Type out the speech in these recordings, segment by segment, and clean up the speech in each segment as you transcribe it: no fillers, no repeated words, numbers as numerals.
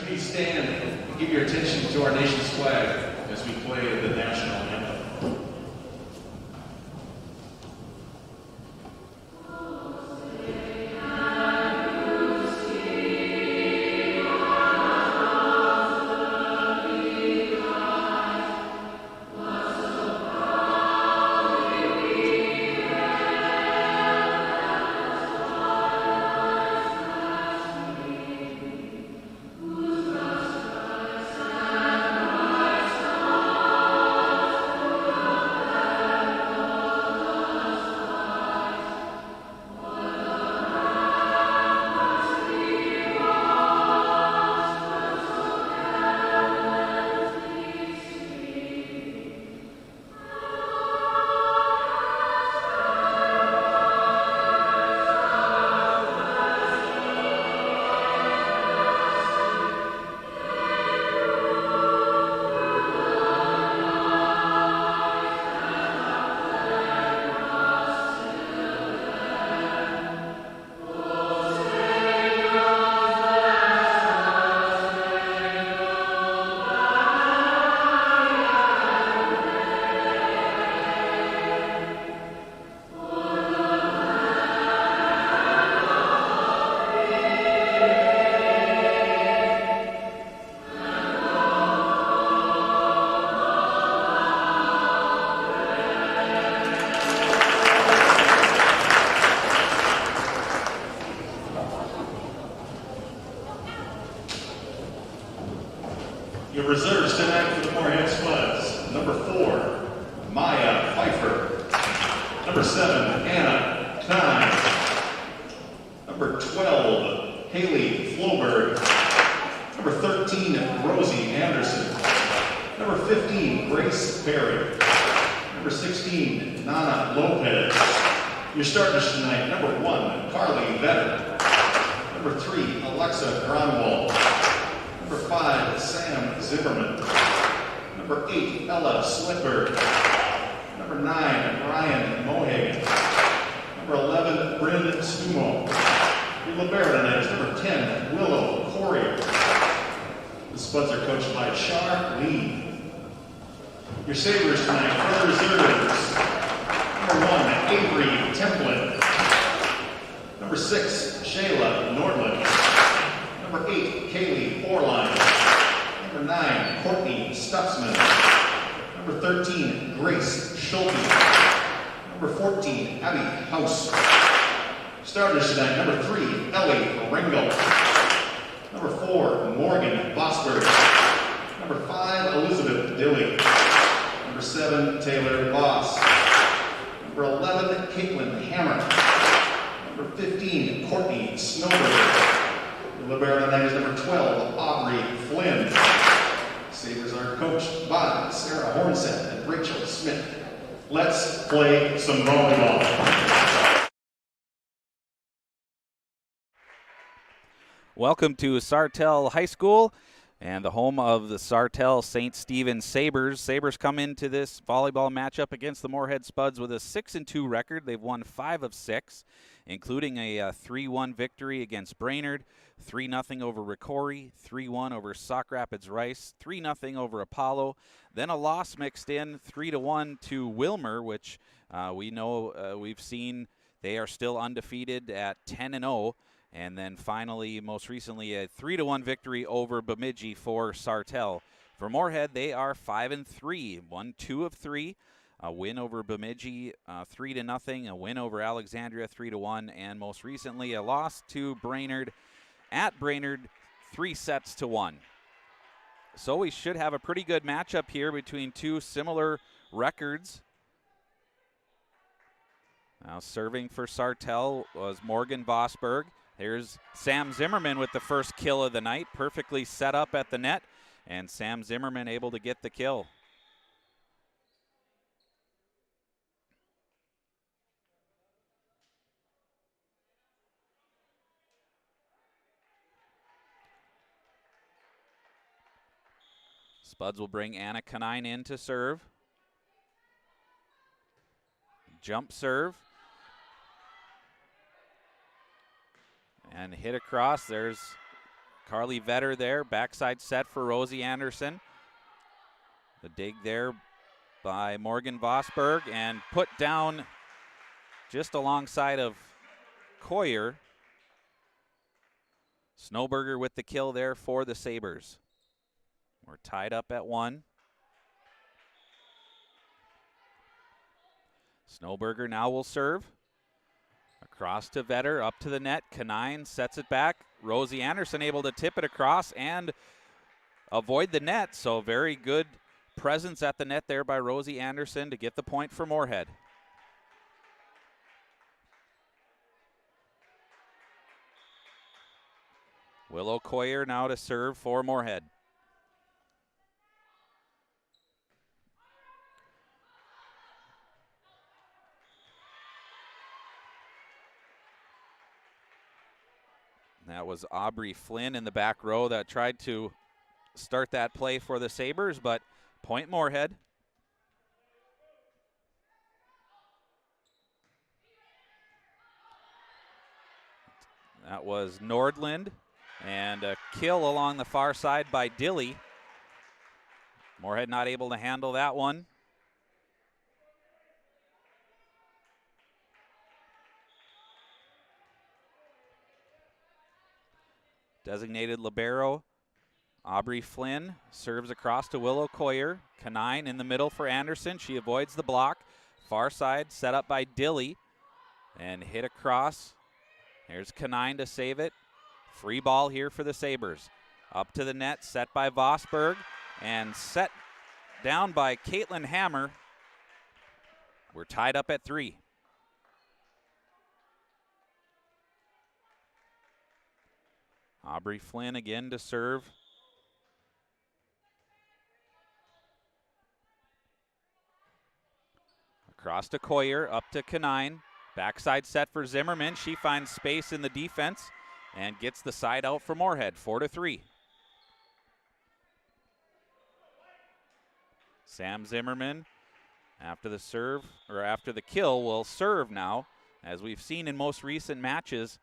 Please stand and give your attention to our nation's flag as we play the national anthem. Your reserves tonight for the Moorhead Spuds. Number 4, Maya Pfeiffer. Number 7, Anna Knein. Number 12, Haley Floberg. Number 13, Rosie Anderson. Number 15, Grace Berry. Number 16, Nana Lopez. Your starters tonight, number 1, Carly Vetter. Number 3, Alexa Gronwald. Number 5, Sam Zimmerman. Number 8, Ella Slipper. Number 9, Ryan Moorhead. Number 11, Bryn Stumo. Your libero tonight is number 10, Willow Corey. The Spuds are coached by Char Lee. Your Sabres tonight for the reserves. Number 1, Avery Templin. Number 6, Shayla Nordland. Number 8, Kaylee Orline. Number 9, Courtney Stutzman. Number 13, Grace Schulte. Number 14, Abby House. Starters tonight, number 3, Ellie Rengel. Number 4, Morgan Bosberg. Number 5, Elizabeth Dilly. Number 7, Taylor Voss. Number 11, Caitlin Hammer. Number 15, Courtney Snowberg. The libero tonight is number 12, Aubrey Flynn. Sabres are coached by Sarah Hornset and Rachel Smith. Let's play some volleyball. Welcome to Sartell High School and the home of the Sartell St. Stephen Sabres. Sabres come into this volleyball matchup against the Moorhead Spuds with a 6-2 record. They've won 5 of 6, including a 3-1 victory against Brainerd, 3-0 over Ricori, 3-1 over Sauk Rapids Rice, 3-0 over Apollo, then a loss mixed in, 3-1 to Wilmer, which we know we've seen they are still undefeated at 10-0. And then finally, most recently, a 3-1 victory over Bemidji for Sartell. For Moorhead, they are 5-3, won 2 of 3. A win over Bemidji, 3-0. A win over Alexandria, 3-1. And most recently, a loss to Brainerd at Brainerd, 3-1. So we should have a pretty good matchup here between two similar records. Now serving for Sartell was Morgan Vosberg. Here's Sam Zimmerman with the first kill of the night, perfectly set up at the net, and Sam Zimmerman able to get the kill. Spuds will bring Anna Knein in to serve. Jump serve. And hit across. There's Carly Vetter there, backside set for Rosie Anderson. The dig there by Morgan Vosberg and put down just alongside of Coyer. Snowberger with the kill there for the Sabres. We're tied up at 1. Snowberger now will serve. Across to Vetter, up to the net. Kanine sets it back. Rosie Anderson able to tip it across and avoid the net. So very good presence at the net there by Rosie Anderson to get the point for Moorhead. Willow Coyer now to serve for Moorhead. That was Aubrey Flynn in the back row that tried to start that play for the Sabres, but point Moorhead. That was Nordland, and a kill along the far side by Dilly. Moorhead not able to handle that one. Designated libero, Aubrey Flynn serves across to Willow Coyer. Kanine in the middle for Anderson. She avoids the block. Far side set up by Dilly and hit across. There's Kanine to save it. Free ball here for the Sabres. Up to the net, set by Vosberg and set down by Caitlin Hammer. We're tied up at 3. Aubrey Flynn again to serve. Across to Coyer, up to Kanine. Backside set for Zimmerman. She finds space in the defense and gets the side out for Moorhead, 4-3. Sam Zimmerman, after the serve, or after the kill, will serve now. As we've seen in most recent matches,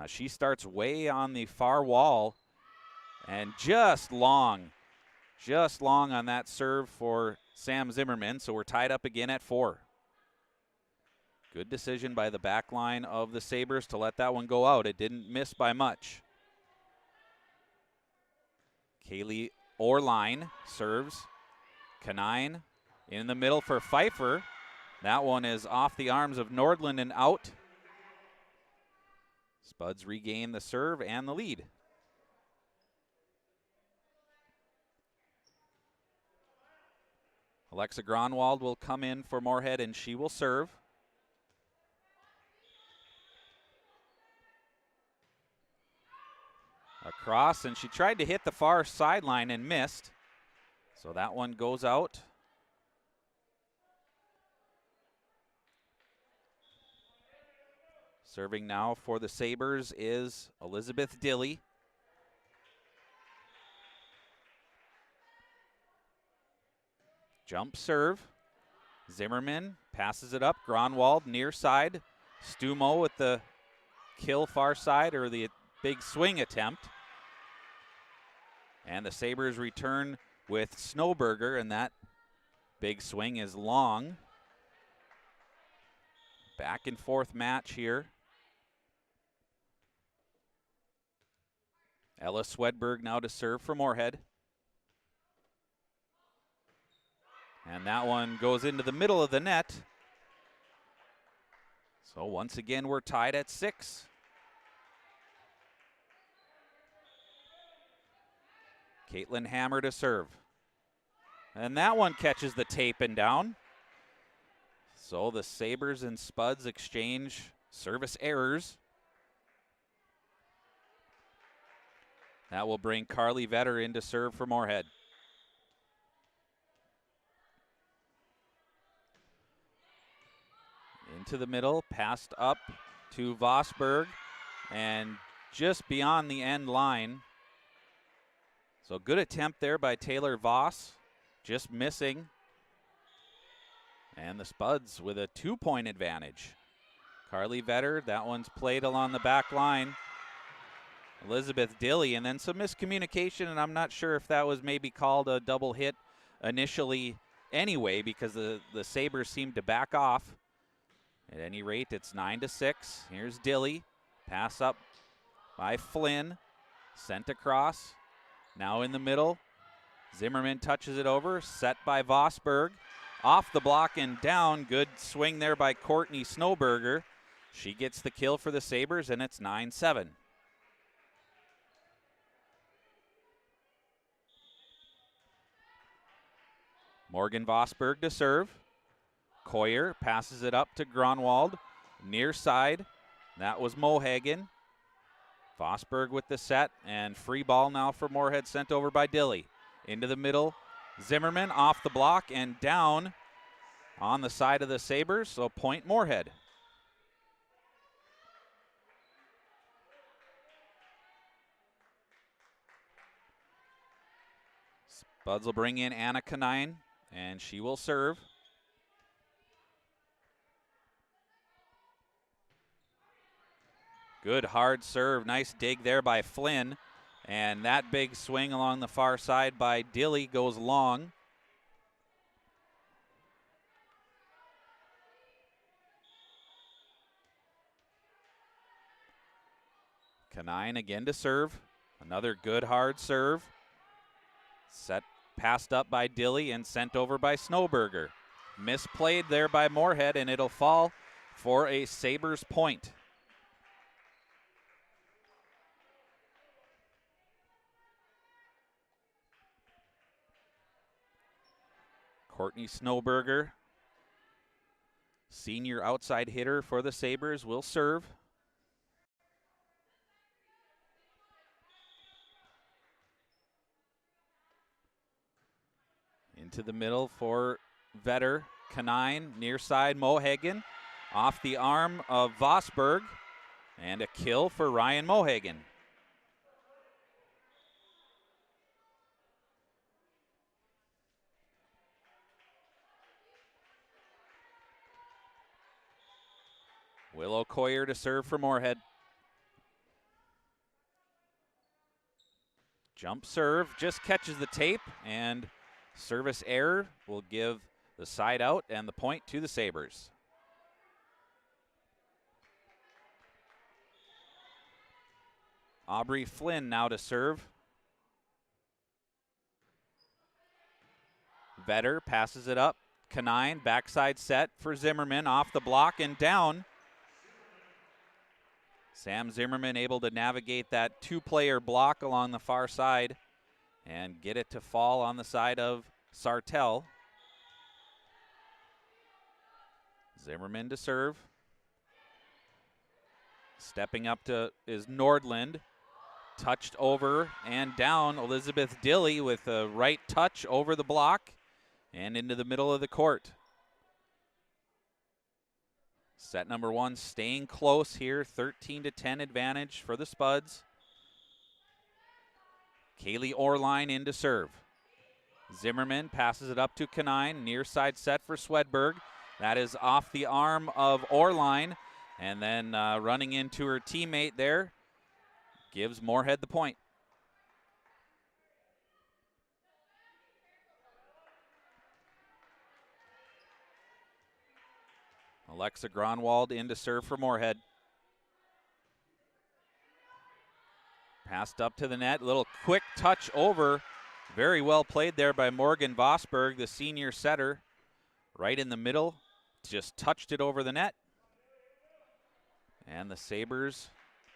she starts way on the far wall and just long on that serve for Sam Zimmerman. So we're tied up again at 4. Good decision by the back line of the Sabres to let that one go out. It didn't miss by much. Kaylee Orline serves. Kanine in the middle for Pfeiffer. That one is off the arms of Nordland and out. Spuds regain the serve and the lead. Alexa Gronwald will come in for Moorhead and she will serve. Across, and she tried to hit the far sideline and missed. So that one goes out. Serving now for the Sabres is Elizabeth Dilly. Jump serve. Zimmerman passes it up. Gronwald near side. Stumo with the kill far side, or the big swing attempt. And the Sabres return with Snowberger, and that big swing is long. Back and forth match here. Ella Swedberg now to serve for Moorhead. And that one goes into the middle of the net. So once again, we're tied at 6. Caitlin Hammer to serve. And that one catches the tape and down. So the Sabres and Spuds exchange service errors. That will bring Carly Vetter in to serve for Moorhead. Into the middle, passed up to Vosberg, and just beyond the end line. So good attempt there by Taylor Voss, just missing. And the Spuds with a 2-point advantage. Carly Vetter, that one's played along the back line. Elizabeth Dilly, and then some miscommunication, and I'm not sure if that was maybe called a double hit initially anyway, because the Sabres seemed to back off. At any rate, it's 9-6. Here's Dilly. Pass up by Flynn. Sent across. Now in the middle. Zimmerman touches it over. Set by Vosberg. Off the block and down. Good swing there by Courtney Snowberger. She gets the kill for the Sabres, and it's 9-7. Morgan Vosberg to serve. Coyer passes it up to Gronwald. Near side. That was Mohagan. Vosberg with the set, and free ball now for Moorhead, sent over by Dilly. Into the middle. Zimmerman off the block and down on the side of the Sabres, so point Moorhead. Spuds will bring in Anna Kanine, and she will serve. Good hard serve. Nice dig there by Flynn. And that big swing along the far side by Dilly goes long. Kanine again to serve. Another good hard serve. Set passed up by Dilly and sent over by Snowberger. Misplayed there by Moorhead, and it'll fall for a Sabres point. Courtney Snowberger, senior outside hitter for the Sabres, will serve. Into the middle for Vetter. Kanine, near side, Mohagan. Off the arm of Vosberg. And a kill for Ryan Mohagan. Willow Coyer to serve for Moorhead. Jump serve, just catches the tape, and service error will give the side out and the point to the Sabres. Aubrey Flynn now to serve. Vetter passes it up. Kanine, backside set for Zimmerman, off the block and down. Sam Zimmerman able to navigate that two-player block along the far side and get it to fall on the side of Sartell. Zimmerman to serve. Stepping up to is Nordland. Touched over and down. Elizabeth Dilly with a right touch over the block and into the middle of the court. Set number one staying close here, 13-10 advantage for the Spuds. Kaylee Orline in to serve. Zimmerman passes it up to Kanine, near side set for Swedberg. That is off the arm of Orline, and then running into her teammate there, gives Moorhead the point. Alexa Gronwald in to serve for Moorhead. Passed up to the net, little quick touch over. Very well played there by Morgan Vosberg, the senior setter. Right in the middle, just touched it over the net. And the Sabres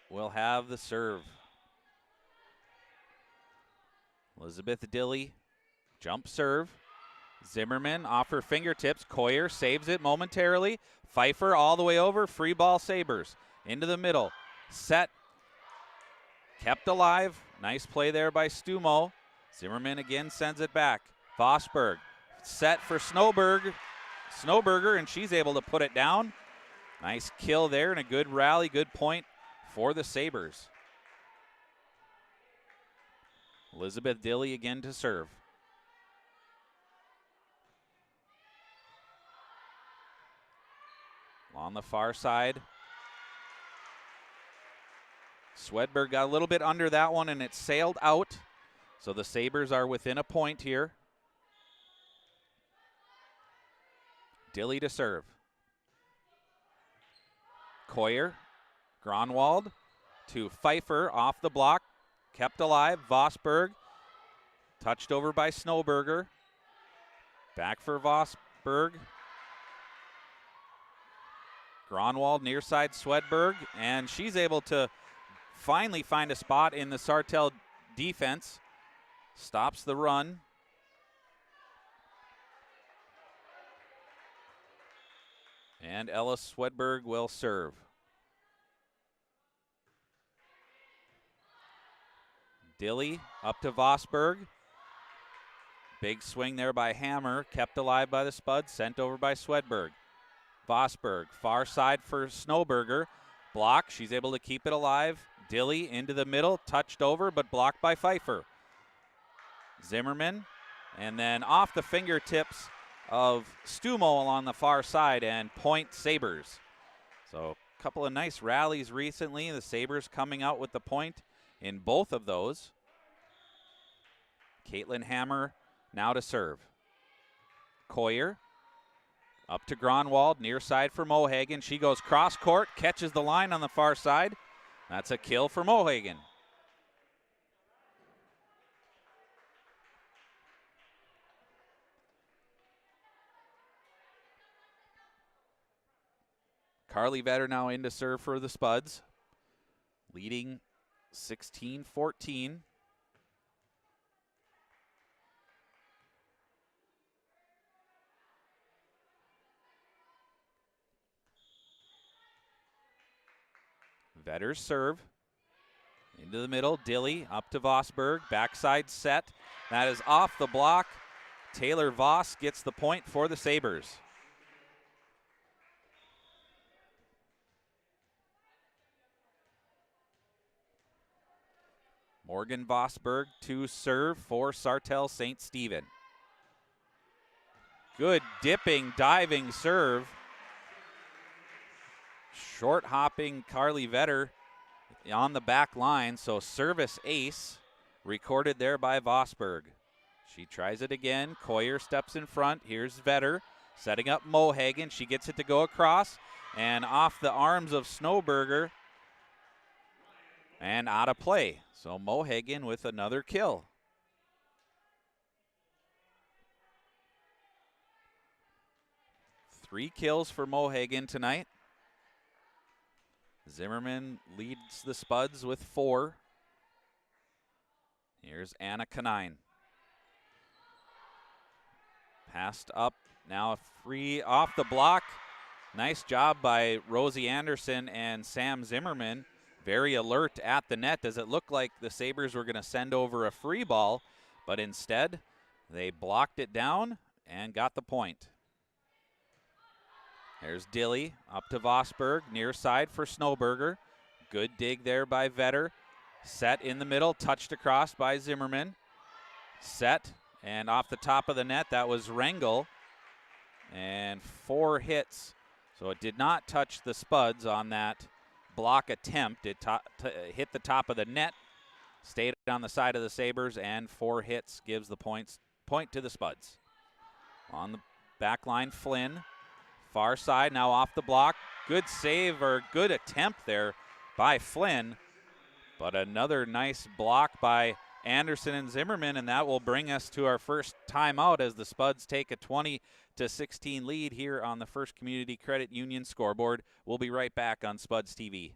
will have the serve. Elizabeth Dilly, jump serve. Zimmerman off her fingertips. Coyer saves it momentarily. Pfeiffer all the way over. Free ball Sabres. Into the middle. Set. Kept alive. Nice play there by Stumo. Zimmerman again sends it back. Vosberg. Set for Snowberger, and she's able to put it down. Nice kill there and a good rally. Good point for the Sabres. Elizabeth Dilly again to serve. On the far side, Swedberg got a little bit under that one, and it sailed out. So the Sabres are within a point here. Dilly to serve. Coyer, Gronwald to Pfeiffer, off the block, kept alive. Vosberg, touched over by Snowberger. Back for Vosberg. Gronwald near side Swedberg, and she's able to finally find a spot in the Sartell defense. Stops the run. And Ellis Swedberg will serve. Dilly up to Vosberg. Big swing there by Hammer, kept alive by the Spuds, sent over by Swedberg. Vosberg, far side for Snowberger. Block, she's able to keep it alive. Dilly into the middle, touched over, but blocked by Pfeiffer. Zimmerman, and then off the fingertips of Stumo along the far side, and point Sabres. So a couple of nice rallies recently. The Sabres coming out with the point in both of those. Caitlin Hammer now to serve. Coyer up to Gronwald, near side for Mohagan. She goes cross court, catches the line on the far side. That's a kill for Mohagan. Carly Vetter now in to serve for the Spuds, leading 16-14. Vetter's serve. Into the middle, Dilly up to Vosberg, backside set. That is off the block. Taylor Voss gets the point for the Sabres. Morgan Vosberg to serve for Sartell St. Stephen. Good dipping, diving serve. Short hopping Carly Vetter on the back line, so service ace recorded there by Vosberg. She tries it again. Coyer steps in front. Here's Vetter setting up Mohagan. She gets it to go across and off the arms of Snowberger and out of play. So Mohagan with another kill. Three kills for Mohagan tonight. Zimmerman leads the Spuds with 4. Here's Anna Kanine. Passed up, now free off the block. Nice job by Rosie Anderson and Sam Zimmerman. Very alert at the net. Does it look like the Sabres were going to send over a free ball, but instead they blocked it down and got the point. There's Dilly up to Vosberg, near side for Snowberger. Good dig there by Vetter. Set in the middle, touched across by Zimmerman. Set, and off the top of the net, that was Rengel. And 4 hits. So it did not touch the Spuds on that block attempt. It hit the top of the net, stayed on the side of the Sabres, and 4 hits gives the point to the Spuds. On the back line, Flynn. Far side, now off the block. Good save, or good attempt there by Flynn. But another nice block by Anderson and Zimmerman, and that will bring us to our first timeout as the Spuds take a 20-16 lead here on the First Community Credit Union scoreboard. We'll be right back on Spuds TV.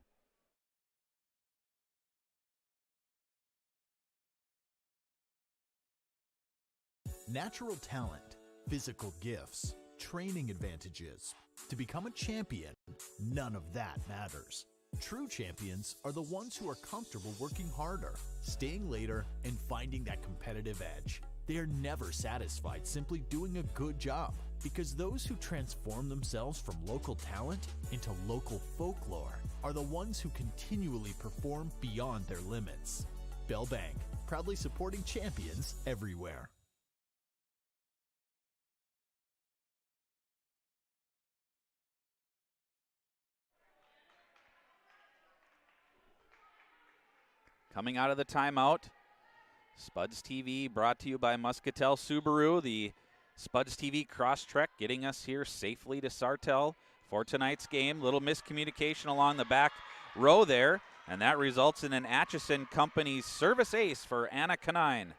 Natural talent, physical gifts, training advantages. To become a champion, none of that matters. True champions are the ones who are comfortable working harder, staying later, and finding that competitive edge. They are never satisfied simply doing a good job, because those who transform themselves from local talent into local folklore are the ones who continually perform beyond their limits. Bell Bank, proudly supporting champions everywhere. Coming out of the timeout, Spuds TV brought to you by Muscatel Subaru. The Spuds TV Crosstrek getting us here safely to Sartell for tonight's game. Little miscommunication along the back row there, and that results in an Atchison Company's service ace for Anna Canine.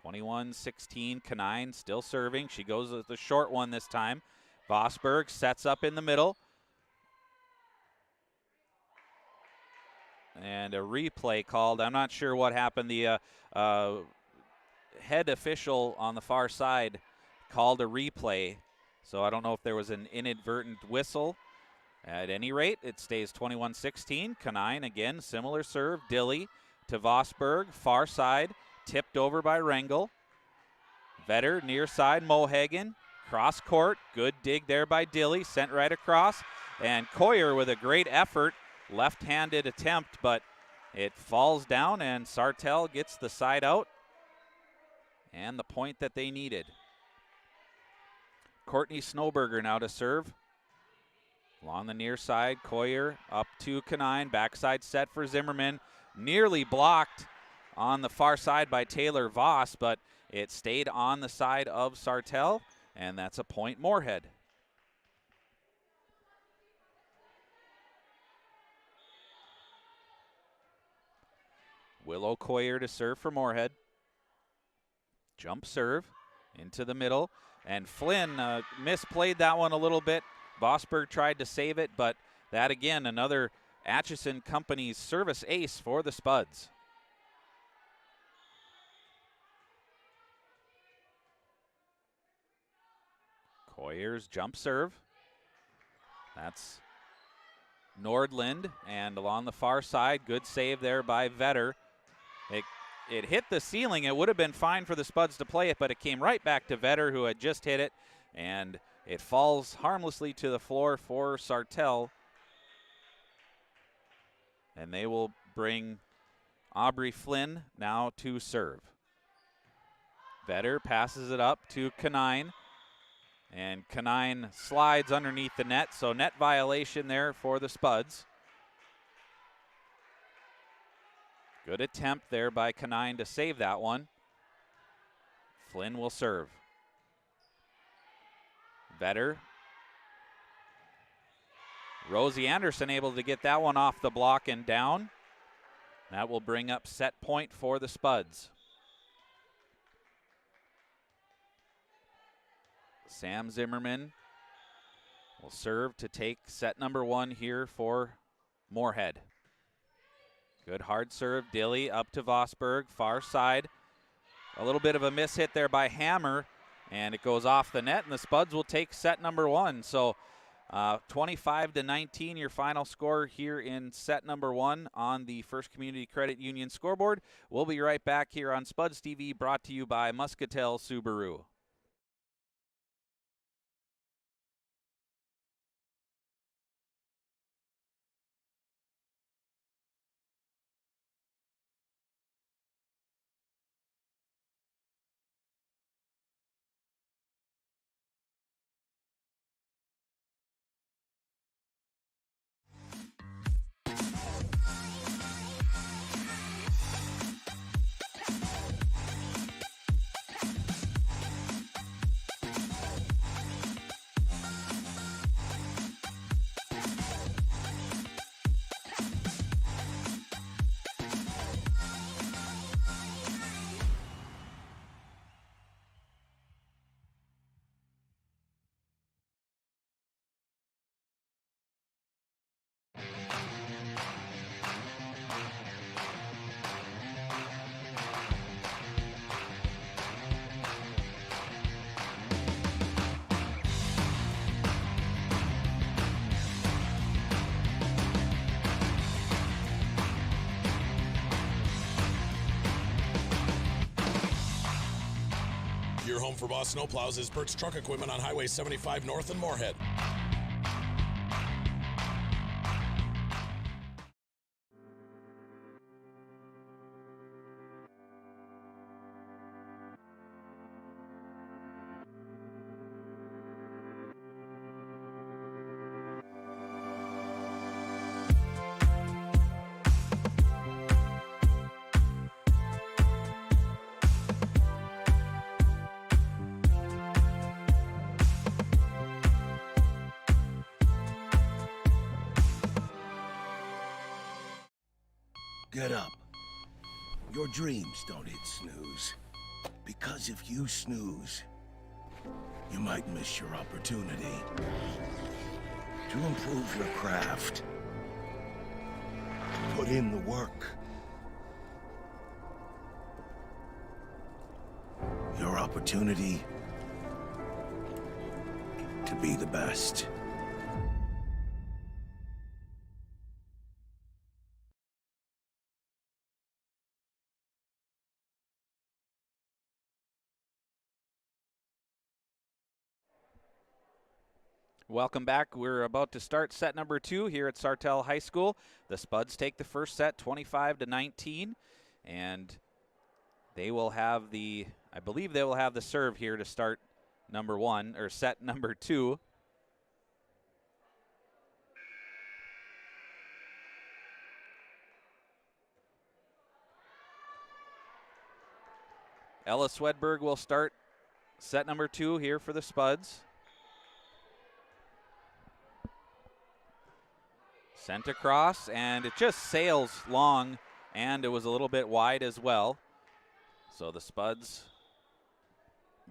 (21-16), Canine still serving. She goes with the short one this time. Vosberg sets up in the middle. And a replay called. I'm not sure what happened. The head official on the far side called a replay. So I don't know if there was an inadvertent whistle. At any rate, it stays 21-16. Canine again, similar serve. Dilly to Vosberg, far side, tipped over by Rengel. Vetter near side, Mohagen. Cross court, good dig there by Dilly, sent right across. And Coyer with a great effort. Left-handed attempt, but it falls down, and Sartell gets the side out and the point that they needed. Courtney Snowberger now to serve. Along the near side, Coyer up to Canine. Backside set for Zimmerman. Nearly blocked on the far side by Taylor Voss, but it stayed on the side of Sartell, and that's a point Moorhead. Willow Coyer to serve for Moorhead. Jump serve into the middle. And Flynn misplayed that one a little bit. Vosberg tried to save it, but that again, another Atchison Company's service ace for the Spuds. Coyer's jump serve. That's Nordland, and along the far side, good save there by Vetter. It hit the ceiling. It would have been fine for the Spuds to play it, but it came right back to Vetter, who had just hit it, and it falls harmlessly to the floor for Sartell. And they will bring Aubrey Flynn now to serve. Vetter passes it up to Canine, and Canine slides underneath the net, so net violation there for the Spuds. Good attempt there by Canine to save that one. Flynn will serve. Vetter. Rosie Anderson able to get that one off the block and down. That will bring up set point for the Spuds. Sam Zimmerman will serve to take set number one here for Moorhead. Good hard serve, Dilly up to Vosberg, far side. A little bit of a miss hit there by Hammer, and it goes off the net, and the Spuds will take set number one. So 25-19, your final score here in set number one on the First Community Credit Union scoreboard. We'll be right back here on Spuds TV, brought to you by Muscatel Subaru. Your home for Boss Snowplows is Bert's Truck Equipment on Highway 75 North in Moorhead. Get up. Your dreams don't hit snooze. Because if you snooze, you might miss your opportunity to improve your craft. Put in the work. Your opportunity to be the best. Welcome back. We're about to start set number 2 here at Sartell High School. The Spuds take the first set 25-19, and they will have the, I believe they will have the serve here to start number 1, or set number 2. Ella Swedberg will start set number 2 here for the Spuds. Sent across, and it just sails long, and it was a little bit wide as well. So the Spuds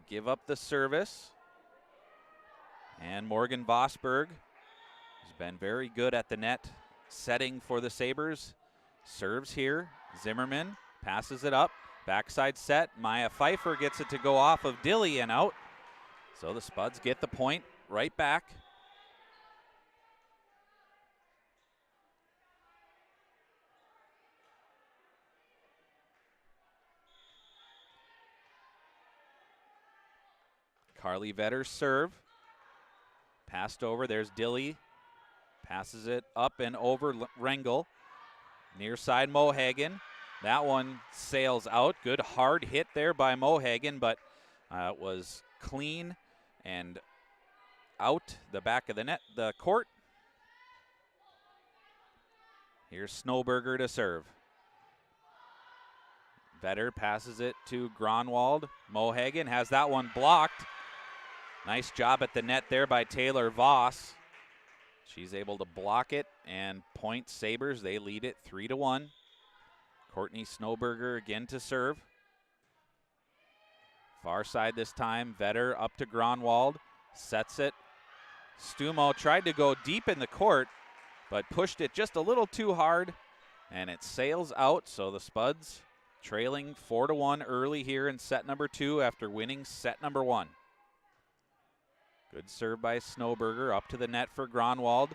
give up the service. And Morgan Vosberg has been very good at the net, setting for the Sabres. Serves here. Zimmerman passes it up. Backside set. Maya Pfeiffer gets it to go off of Dilly and out. So the Spuds get the point right back. Carly Vetter's serve. Passed over. There's Dilly. Passes it up and over Rengel. Near side Mohagan. That one sails out. Good hard hit there by Mohagan, but it was clean and out the back of the net, the court. Here's Snowberger to serve. Vetter passes it to Gronwald. Mohagan has that one blocked. Nice job at the net there by Taylor Voss. She's able to block it and point Sabres. They lead it 3-1. Courtney Snowberger again to serve. Far side this time. Vetter up to Gronwald. Sets it. Stumo tried to go deep in the court, but pushed it just a little too hard, and it sails out. So the Spuds trailing 4-1 early here in set number 2 after winning set number 1. Good serve by Snowberger, up to the net for Gronwald.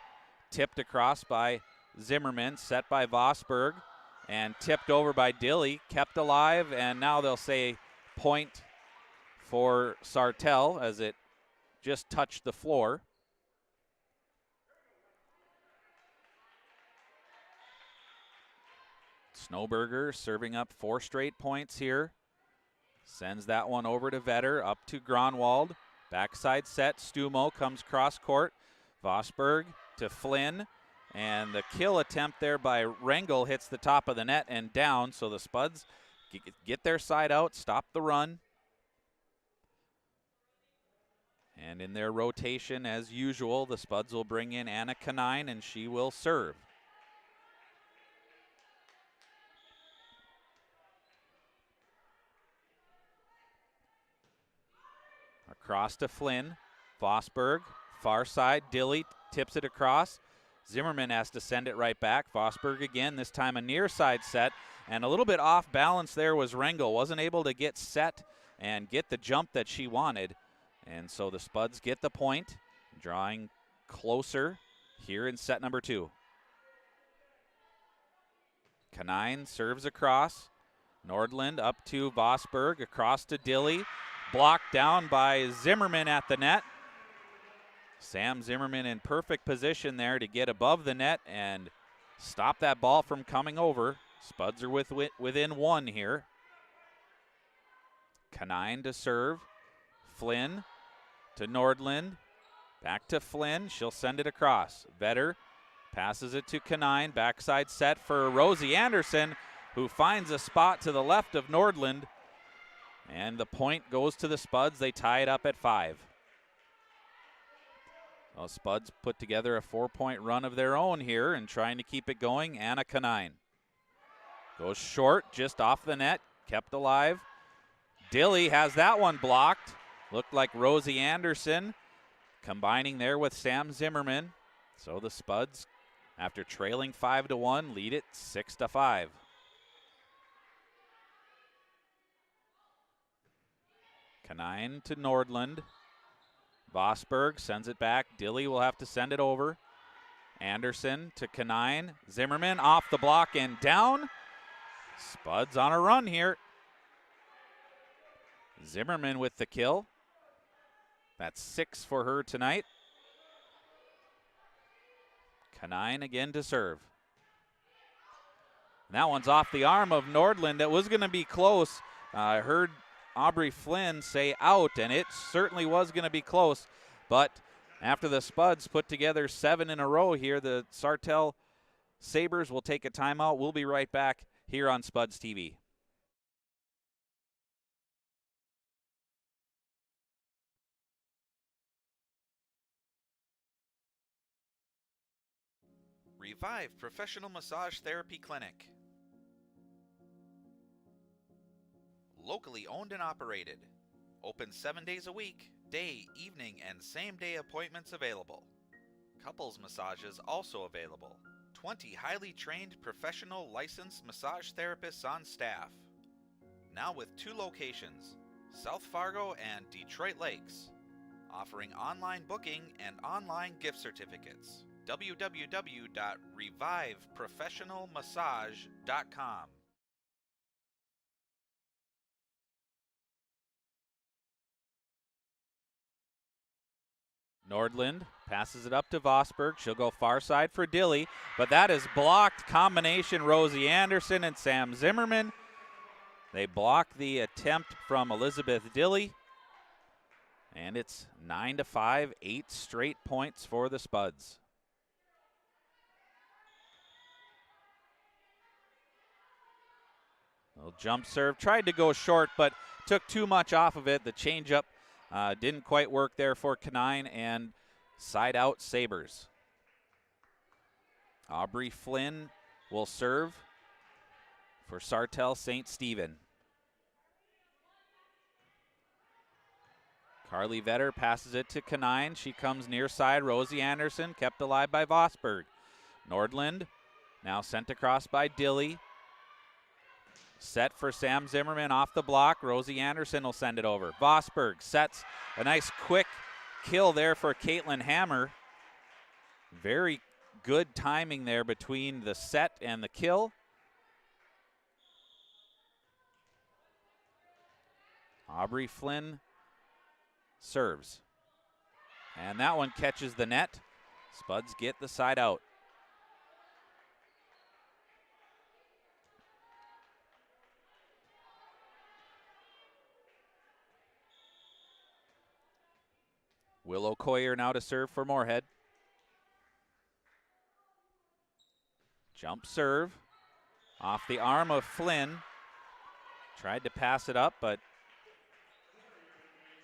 Tipped across by Zimmerman, set by Vosberg, and tipped over by Dilly, kept alive, and now they'll say point for Sartell as it just touched the floor. Snowberger serving up 4 straight points here. Sends that one over to Vetter, up to Gronwald. Backside set, Stumo comes cross court. Vosberg to Flynn, and the kill attempt there by Rengel hits the top of the net and down, so the Spuds get their side out, stop the run. And in their rotation, as usual, the Spuds will bring in Anna Kanine, and she will serve. Across to Flynn. Vosberg, far side. Dilly tips it across. Zimmerman has to send it right back. Vosberg again, this time a near side set. And a little bit off balance there was Rengel. Wasn't able to get set and get the jump that she wanted. And so the Spuds get the point, drawing closer here in set number 2. Kanine serves across. Nordland up to Vosberg, across to Dilly. Blocked down by Zimmerman at the net. Sam Zimmerman in perfect position there to get above the net and stop that ball from coming over. Spuds are within 1 here. Kanine to serve. Flynn to Nordland. Back to Flynn. She'll send it across. Vetter passes it to Kanine. Backside set for Rosie Anderson, who finds a spot to the left of Nordland. And the point goes to the Spuds. They tie it up at 5. Well, Spuds put together a 4-point run of their own here and trying to keep it going. Anna Kanine. Goes short, just off the net, kept alive. Dilly has that one blocked. Looked like Rosie Anderson combining there with Sam Zimmerman. So the Spuds, after trailing 5-1, lead it 6-5. Kanine to Nordland. Vosberg sends it back. Dilly will have to send it over. Anderson to Kanine. Zimmerman off the block and down. Spuds on a run here. Zimmerman with the kill. That's 6 for her tonight. Kanine again to serve. And that one's off the arm of Nordland. That was going to be close. I heard Aubrey Flynn say out, and it certainly was going to be close. But after the Spuds put together 7 in a row here, the Sartell Sabres will take a timeout. We'll be right back here on Spuds TV. Revive Professional Massage Therapy Clinic. Locally owned and operated. Open 7 days a week, day, evening, and same-day appointments available. Couples massages also available. 20 highly trained professional licensed massage therapists on staff. Now with 2 locations, South Fargo and Detroit Lakes. Offering online booking and online gift certificates. www.reviveprofessionalmassage.com. Nordland passes it up to Vosberg. She'll go far side for Dilly, but that is blocked. Combination Rosie Anderson and Sam Zimmerman. They block the attempt from Elizabeth Dilly, and it's 9-5, 8 straight points for the Spuds. Little jump serve, tried to go short, but took too much off of it. The changeup didn't quite work there for Kanine, and side out Sabres. Aubrey Flynn will serve for Sartell St. Stephen. Carly Vetter passes it to Kanine. She comes near side. Rosie Anderson kept alive by Vosberg. Nordland now sent across by Dilly. Set for Sam Zimmerman off the block. Rosie Anderson will send it over. Vosberg sets a nice quick kill there for Caitlin Hammer. Very good timing there between the set and the kill. Aubrey Flynn serves. And that one catches the net. Spuds get the side out. Willow Coyer now to serve for Moorhead. Jump serve off the arm of Flynn. Tried to pass it up, but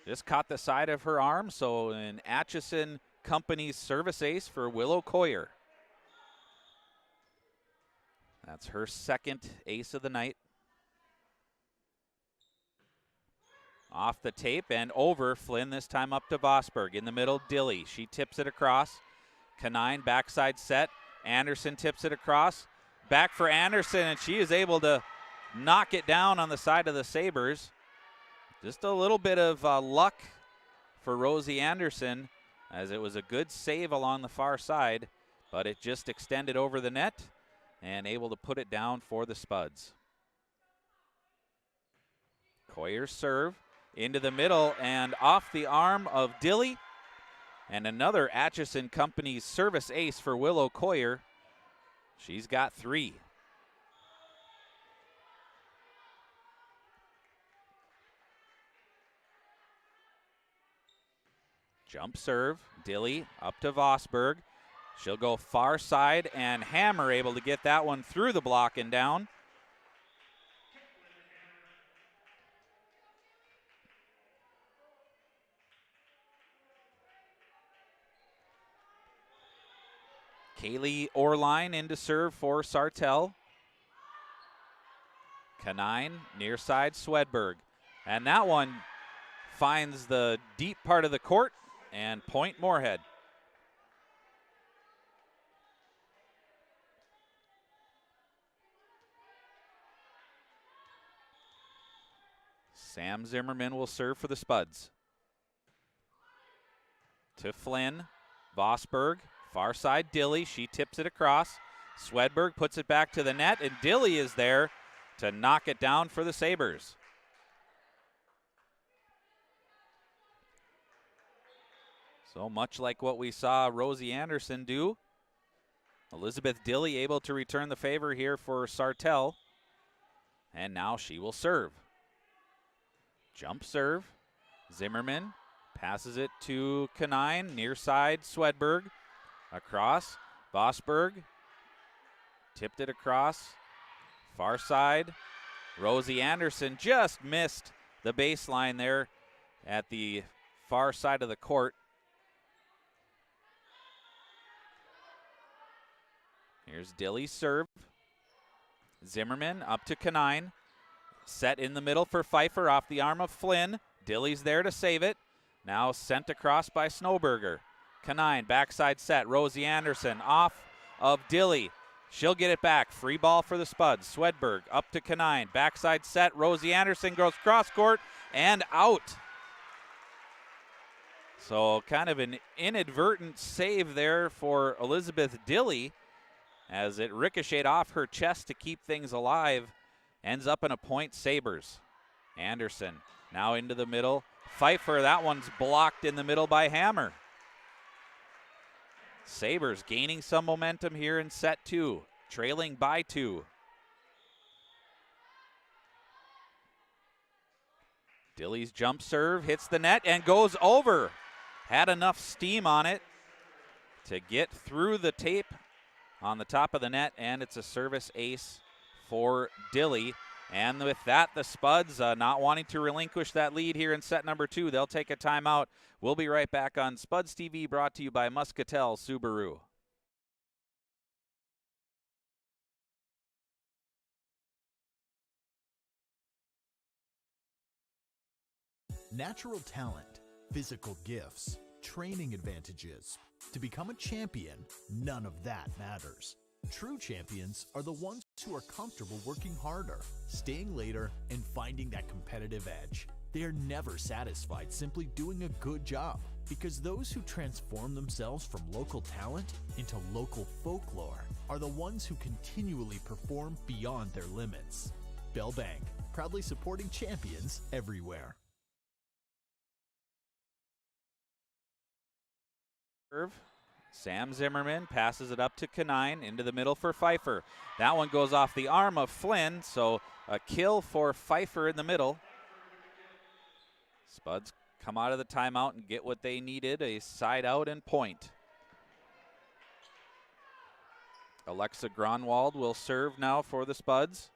just caught the side of her arm. So an Atchison Company's service ace for Willow Coyer. That's her second ace of the night. Off the tape and over. Flynn this time up to Vosberg. In the middle, Dilly. She tips it across. Kanine backside set. Anderson tips it across. Back for Anderson, and she is able to knock it down on the side of the Sabres. Just a little bit of luck for Rosie Anderson, as it was a good save along the far side, but it just extended over the net and able to put it down for the Spuds. Coyer's serve into the middle and off the arm of Dilly. And another Atchison Company's service ace for Willow Coyer. She's got 3. Jump serve, Dilly up to Vosberg. She'll go far side, and Hammer able to get that one through the block and down. Kaylee Orline in to serve for Sartell. Kanine, near side, Swedberg. And that one finds the deep part of the court, and point Moorhead. Sam Zimmerman will serve for the Spuds. To Flynn, Vosberg, far side Dilly, she tips it across. Swedberg puts it back to the net, and Dilly is there to knock it down for the Sabres. So much like what we saw Rosie Anderson do, Elizabeth Dilly able to return the favor here for Sartell. And now she will serve. Jump serve. Zimmerman passes it to Kanine, near side Swedberg. Across, Vosberg tipped it across. Far side, Rosie Anderson just missed the baseline there at the far side of the court. Here's Dilly's serve. Zimmerman up to Kanine. Set in the middle for Pfeiffer off the arm of Flynn. Dilly's there to save it. Now sent across by Snowberger. Kanine, backside set. Rosie Anderson off of Dilly. She'll get it back. Free ball for the Spuds. Swedberg up to Kanine. Backside set. Rosie Anderson goes cross court and out. So kind of an inadvertent save there for Elizabeth Dilly as it ricocheted off her chest to keep things alive. Ends up in a point Sabres. Anderson now into the middle. Pfeiffer, that one's blocked in the middle by Hammer. Sabres gaining some momentum here in set 2, trailing by 2. Dilly's jump serve hits the net and goes over. Had enough steam on it to get through the tape on the top of the net, and it's a service ace for Dilly. And with that, the Spuds not wanting to relinquish that lead here in set number 2. They'll take a timeout. We'll be right back on Spuds TV, brought to you by Muscatel Subaru. Natural talent, physical gifts, training advantages. To become a champion, none of that matters. True champions are the ones who are comfortable working harder, staying later, and finding that competitive edge. They are never satisfied simply doing a good job, because those who transform themselves from local talent into local folklore are the ones who continually perform beyond their limits. Bell Bank, proudly supporting champions everywhere. Sam Zimmerman passes it up to Kanine, into the middle for Pfeiffer. That one goes off the arm of Flynn, so a kill for Pfeiffer in the middle. Spuds come out of the timeout and get what they needed, a side out and point. Alexa Gronwald will serve now for the Spuds.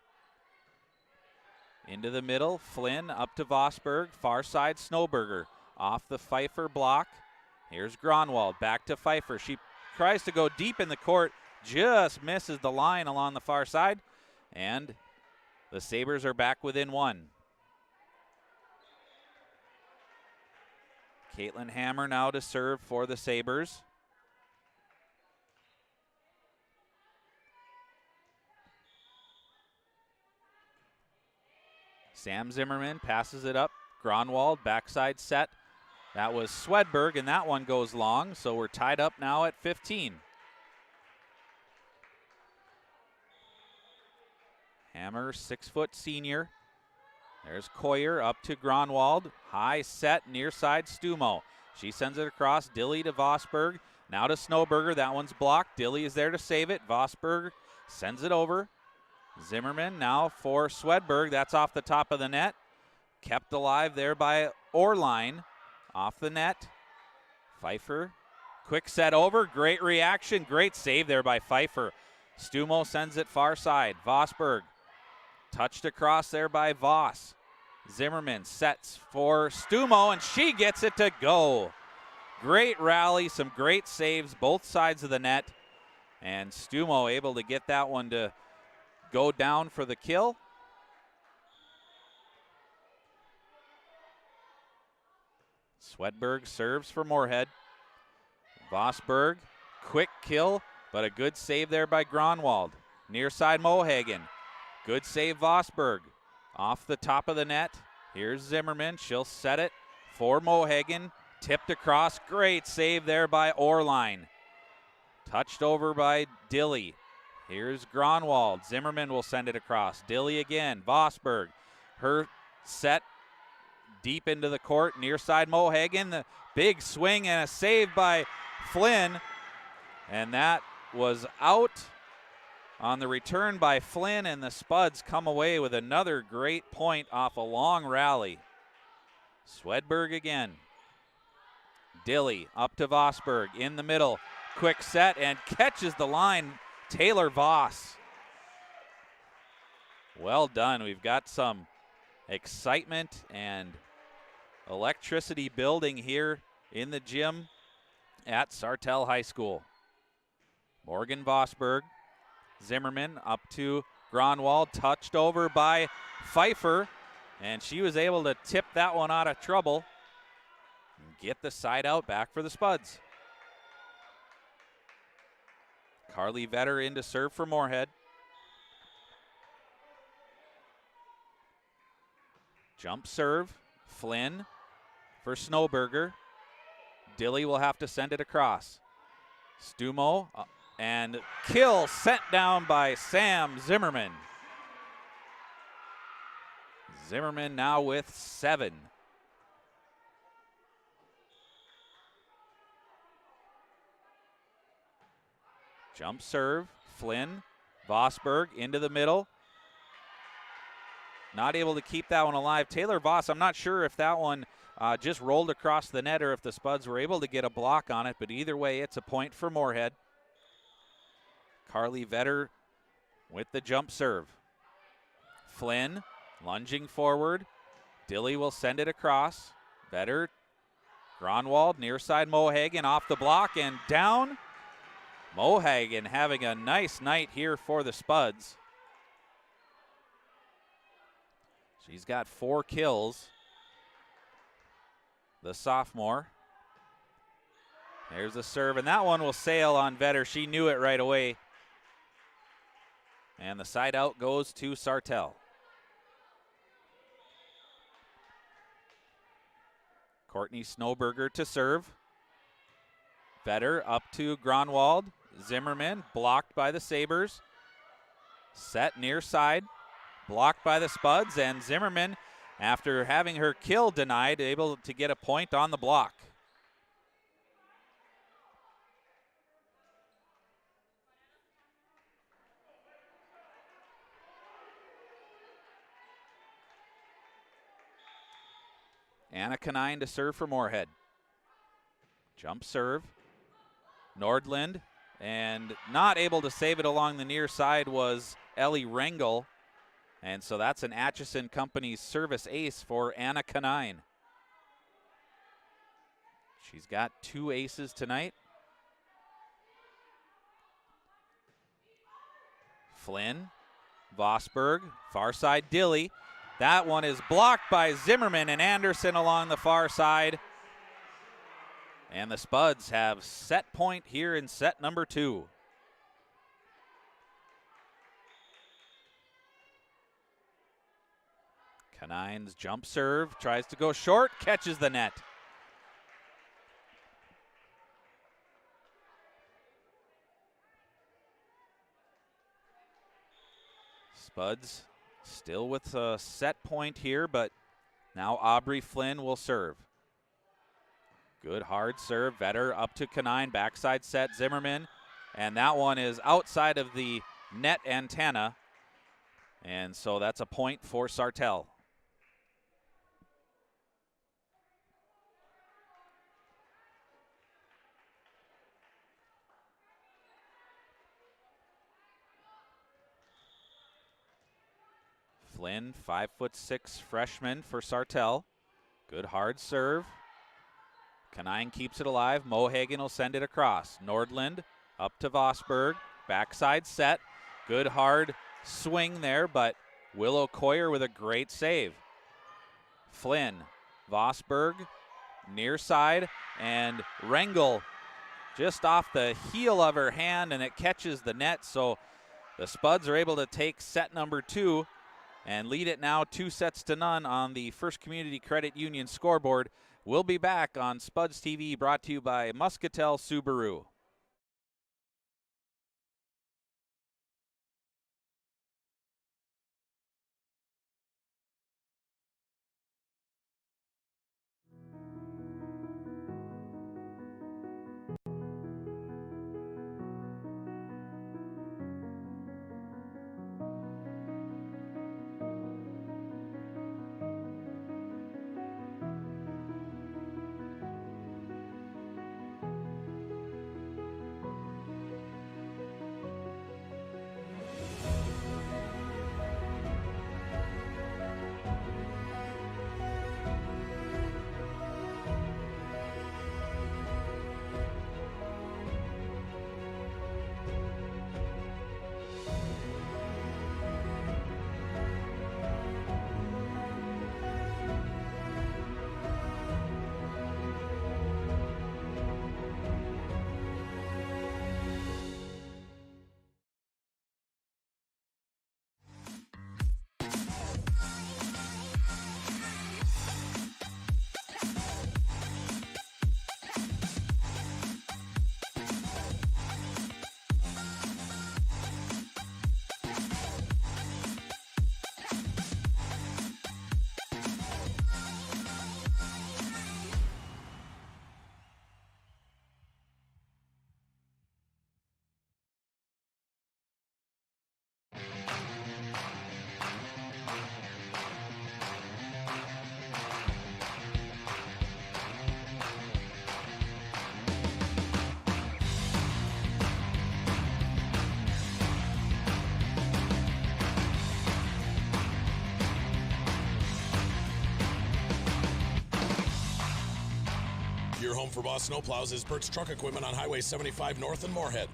Into the middle, Flynn up to Vosberg, far side Snowberger. Off the Pfeiffer block. Here's Gronwald, back to Pfeiffer. She tries to go deep in the court, just misses the line along the far side, and the Sabres are back within 1. Caitlin Hammer now to serve for the Sabres. Sam Zimmerman passes it up. Gronwald, backside set. That was Swedberg, and that one goes long, so we're tied up now at 15. Hammer, 6-foot senior. There's Coyer up to Gronwald. High set, near side Stumo. She sends it across, Dilly to Vosberg. Now to Snowberger, that one's blocked. Dilly is there to save it. Vosberg sends it over. Zimmerman now for Swedberg. That's off the top of the net. Kept alive there by Orline. Off the net. Pfeiffer, quick set over. Great reaction. Great save there by Pfeiffer. Stumo sends it far side. Vosberg touched across there by Voss. Zimmerman sets for Stumo, and she gets it to go. Great rally, some great saves both sides of the net. And Stumo able to get that one to go down for the kill. Swedberg serves for Moorhead. Vosberg, quick kill, but a good save there by Gronwald. Near side Mohagen. Good save Vosberg. Off the top of the net. Here's Zimmerman. She'll set it for Mohagen. Tipped across. Great save there by Orline. Touched over by Dilly. Here's Gronwald. Zimmerman will send it across. Dilly again. Vosberg. Her set deep into the court. Near side Mohagen. The big swing and a save by Flynn. And that was out on the return by Flynn, and the Spuds come away with another great point off a long rally. Swedberg again. Dilly up to Vosberg in the middle. Quick set and catches the line. Taylor Voss. Well done. We've got some excitement and electricity building here in the gym at Sartell High School. Morgan Vosberg. Zimmerman up to Gronwald, touched over by Pfeiffer, and she was able to tip that one out of trouble and get the side out back for the Spuds. Carly Vetter in to serve for Moorhead. Jump serve, Flynn for Snowberger. Dilly will have to send it across. Stumo and kill sent down by Sam Zimmerman. Zimmerman now with 7. Jump serve, Flynn, Vosberg into the middle. Not able to keep that one alive. Taylor Voss, I'm not sure if that one just rolled across the net or if the Spuds were able to get a block on it, but either way, it's a point for Moorhead. Carly Vetter with the jump serve. Flynn lunging forward. Dilly will send it across. Vetter, Gronwald, near side Mohagen off the block and down. Mohagen having a nice night here for the Spuds. She's got 4 kills, the sophomore. There's the serve, and that one will sail on Vetter. She knew it right away. And the side out goes to Sartell. Courtney Snowberger to serve. Vetter up to Gronwald. Zimmerman blocked by the Sabres. Set near side. Blocked by the Spuds, and Zimmerman, after having her kill denied, able to get a point on the block. Anna Canine to serve for Moorhead. Jump serve. Nordland, and not able to save it along the near side was Ellie Rengel. And so that's an Atchison Company's service ace for Anna Canine. She's got 2 aces tonight. Flynn, Vosberg, far side Dilly. That one is blocked by Zimmerman and Anderson along the far side. And the Spuds have set point here in set number 2. Canine's jump serve, tries to go short, catches the net. Spuds still with a set point here, but now Aubrey Flynn will serve. Good hard serve, Vetter up to Canine, backside set, Zimmerman, and that one is outside of the net antenna, and so that's a point for Sartell. Flynn, 5'6" freshman for Sartell. Good hard serve. Canine keeps it alive. Mohagen will send it across. Nordland up to Vosberg. Backside set. Good hard swing there, but Willow Coyer with a great save. Flynn, Vosberg, near side, and Rengel just off the heel of her hand, and it catches the net. So the Spuds are able to take set number 2 and lead it now 2-0 on the First Community Credit Union scoreboard. We'll be back on Spuds TV, brought to you by Muscatel Subaru. Your home for Boss Snowplows is Burt's Truck Equipment on Highway 75 North in Moorhead.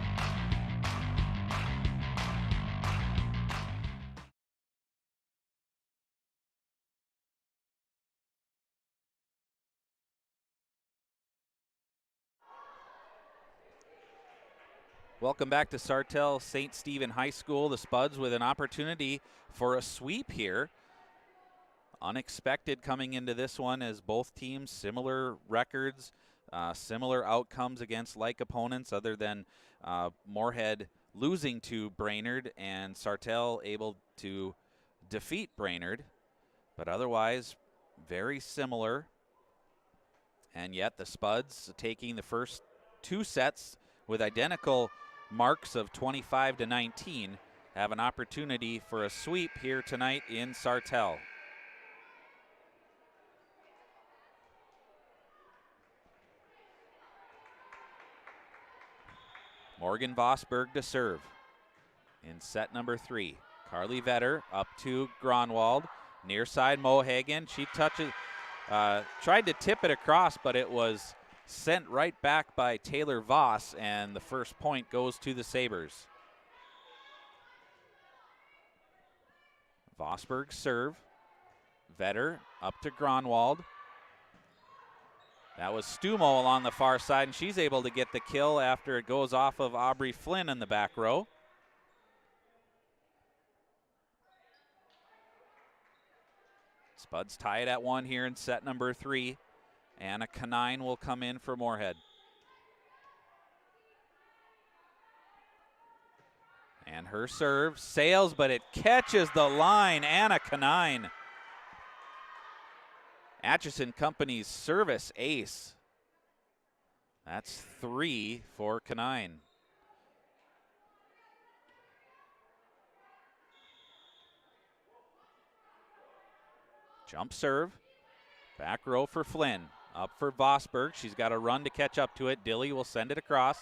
Welcome back to Sartell St. Stephen High School. The Spuds with an opportunity for a sweep here. Unexpected coming into this one, as both teams similar records, similar outcomes against like opponents, other than Moorhead losing to Brainerd and Sartell able to defeat Brainerd. But otherwise, very similar. And yet the Spuds taking the first 2 sets with identical marks of 25-19 have an opportunity for a sweep here tonight in Sartell. Morgan Vosberg to serve in set number 3. Carly Vetter up to Gronwald. Near side Mohagan. She touches, tried to tip it across, but it was sent right back by Taylor Voss, and the first point goes to the Sabres. Vosberg serve. Vetter up to Gronwald. That was Stumo along the far side, and she's able to get the kill after it goes off of Aubrey Flynn in the back row. Spuds tie it at 1 here in set number 3. Anna Canine will come in for Moorhead. And her serve sails, but it catches the line. Anna Canine. Atchison Company's service ace. That's 3 for Canine. Jump serve. Back row for Flynn. Up for Vosberg. She's got a run to catch up to it. Dilly will send it across.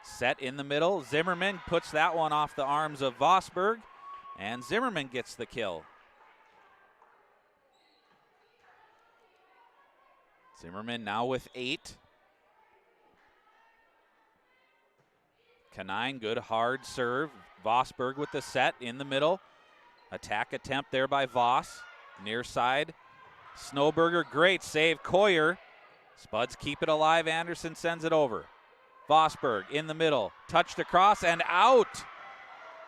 Set in the middle. Zimmerman puts that one off the arms of Vosberg, and Zimmerman gets the kill. Zimmerman now with 8. Canine, good hard serve. Vosberg with the set in the middle. Attack attempt there by Voss. Near side Snowberger, great save. Coyer. Spuds keep it alive. Anderson sends it over. Vosberg in the middle. Touched across and out.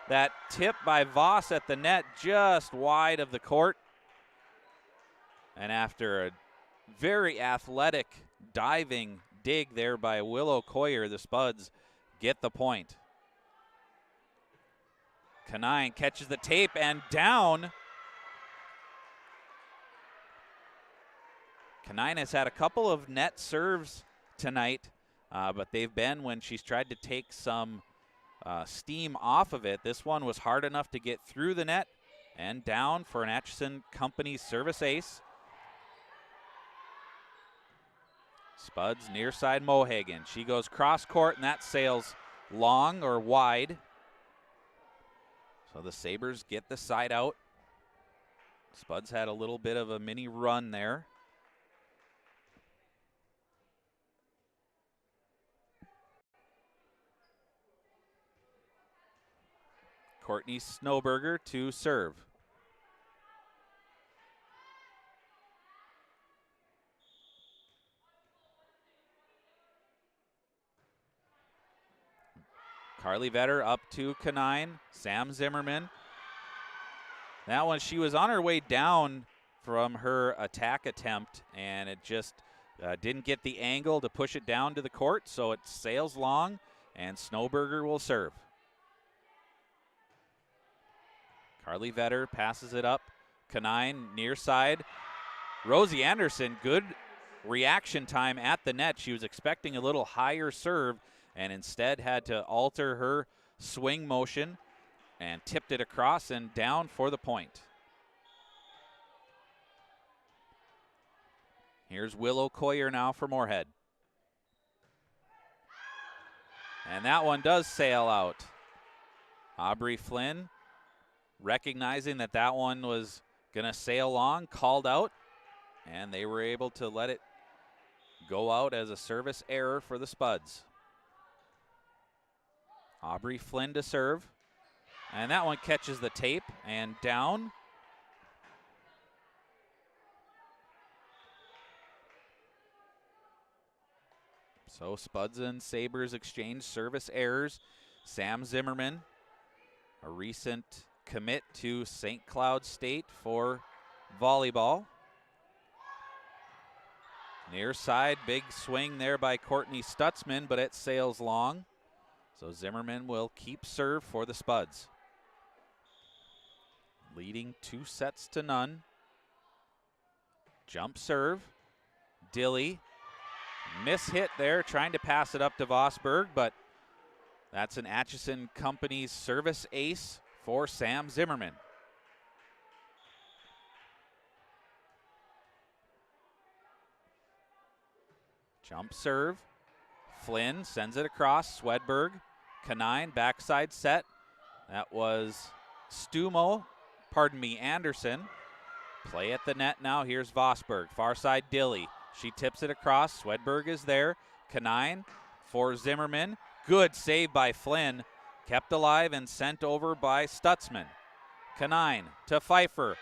That tip by Voss at the net just wide of the court. And after a very athletic diving dig there by Willow Coyer, the Spuds get the point. Canine catches the tape and down. Canine has had a couple of net serves tonight, but they've been when she's tried to take some steam off of it. This one was hard enough to get through the net and down for an Atchison Company service ace. Spuds near side Mohagan. She goes cross court and that sails long or wide. So the Sabres get the side out. Spuds had a little bit of a mini run there. Courtney Snowberger to serve. Carly Vetter up to Canine. Sam Zimmerman. That one, she was on her way down from her attack attempt, and it just didn't get the angle to push it down to the court, so it sails long, and Snowberger will serve. Carly Vetter passes it up. Canine near side. Rosie Anderson, good reaction time at the net. She was expecting a little higher serve and instead had to alter her swing motion and tipped it across and down for the point. Here's Willow Coyer now for Moorhead. And that one does sail out. Aubrey Flynn, recognizing that that one was going to sail long, called out, and they were able to let it go out as a service error for the Spuds. Aubrey Flynn to serve, and that one catches the tape and down. So Spuds and Sabres exchange service errors. Sam Zimmerman, a recent commit to St. Cloud State for volleyball. Near side, big swing there by Courtney Stutzman, but it sails long. So Zimmerman will keep serve for the Spuds. Leading 2-0. Jump serve. Dilly. Miss hit there, trying to pass it up to Vosberg, but that's an Atchison Company's service ace for Sam Zimmerman. Jump serve. Flynn sends it across. Swedberg. Canine backside set. That was Anderson. Play at the net now. Here's Vosberg. Far side Dilly. She tips it across. Swedberg is there. Canine for Zimmerman. Good save by Flynn. Kept alive and sent over by Stutzman. Canine to Pfeiffer.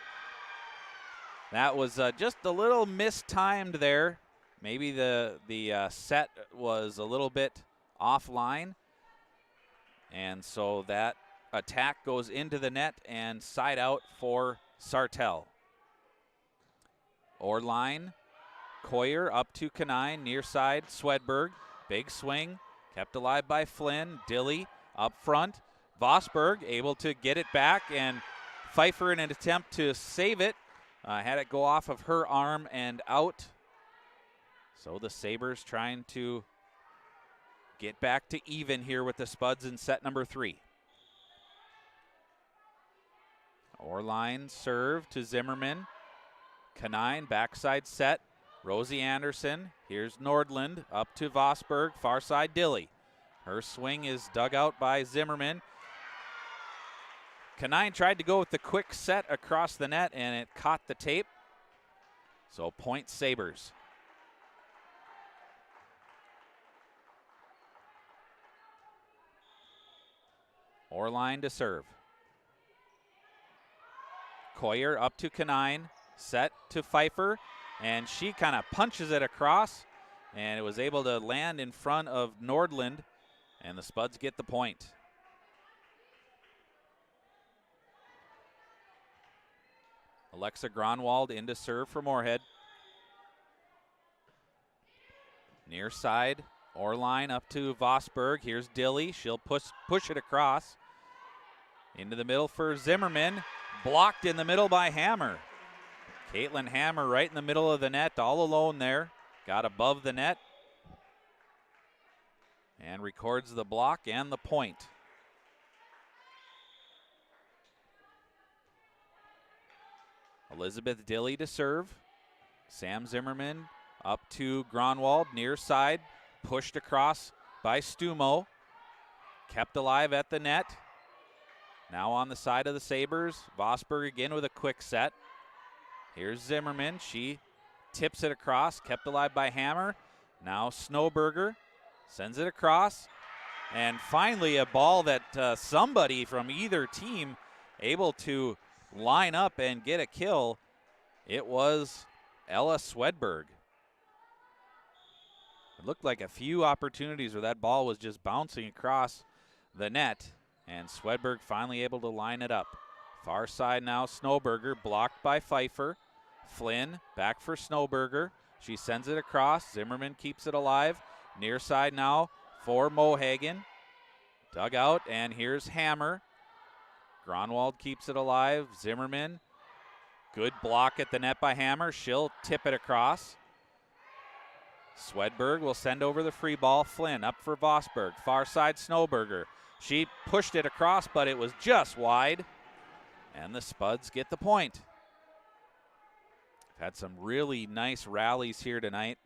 That was just a little mistimed there. Maybe the set was a little bit offline. And so that attack goes into the net and side out for Sartell. Orline, Coyer up to Canine, near side, Swedberg. Big swing, kept alive by Flynn. Dilly up front. Vosberg able to get it back, and Pfeiffer in an attempt to save it. Had it go off of her arm and out. So the Sabres trying to get back to even here with the Spuds in set number 3. Orline serve to Zimmerman. Canine backside set. Rosie Anderson. Here's Nordland up to Vosberg. Far side Dilly. Her swing is dug out by Zimmerman. Canine tried to go with the quick set across the net and it caught the tape. So point Sabres. Orline to serve. Coyer up to Canine. set to Pfeiffer, and she kind of punches it across, and it was able to land in front of Nordland, and the Spuds get the point. Alexa Gronwald into serve for Moorhead. Near side, Orline up to Vosberg. Here's Dilly. She'll push it across. Into the middle for Zimmerman. Blocked in the middle by Hammer. Caitlin Hammer right in the middle of the net, all alone there. Got above the net. And records the block and the point. Elizabeth Dilly to serve. Sam Zimmerman up to Gronwald, near side. Pushed across by Stumo. Kept alive at the net. Now on the side of the Sabres. Vosberg again with a quick set. Here's Zimmerman. She tips it across. Kept alive by Hammer. Now Snowberger sends it across. And finally a ball that somebody from either team able to line up and get a kill. It was Ella Swedberg. It looked like a few opportunities where that ball was just bouncing across the net, and Swedberg finally able to line it up. Far side now, Snowberger blocked by Pfeiffer. Flynn back for Snowberger. She sends it across. Zimmerman keeps it alive. Near side now for Mohagan. Dug out, and here's Hammer. Gronwald keeps it alive. Zimmerman, good block at the net by Hammer. She'll tip it across. Swedberg will send over the free ball. Flynn up for Vosberg. Far side, Snowberger. She pushed it across, but it was just wide. And the Spuds get the point. Had some really nice rallies here tonight.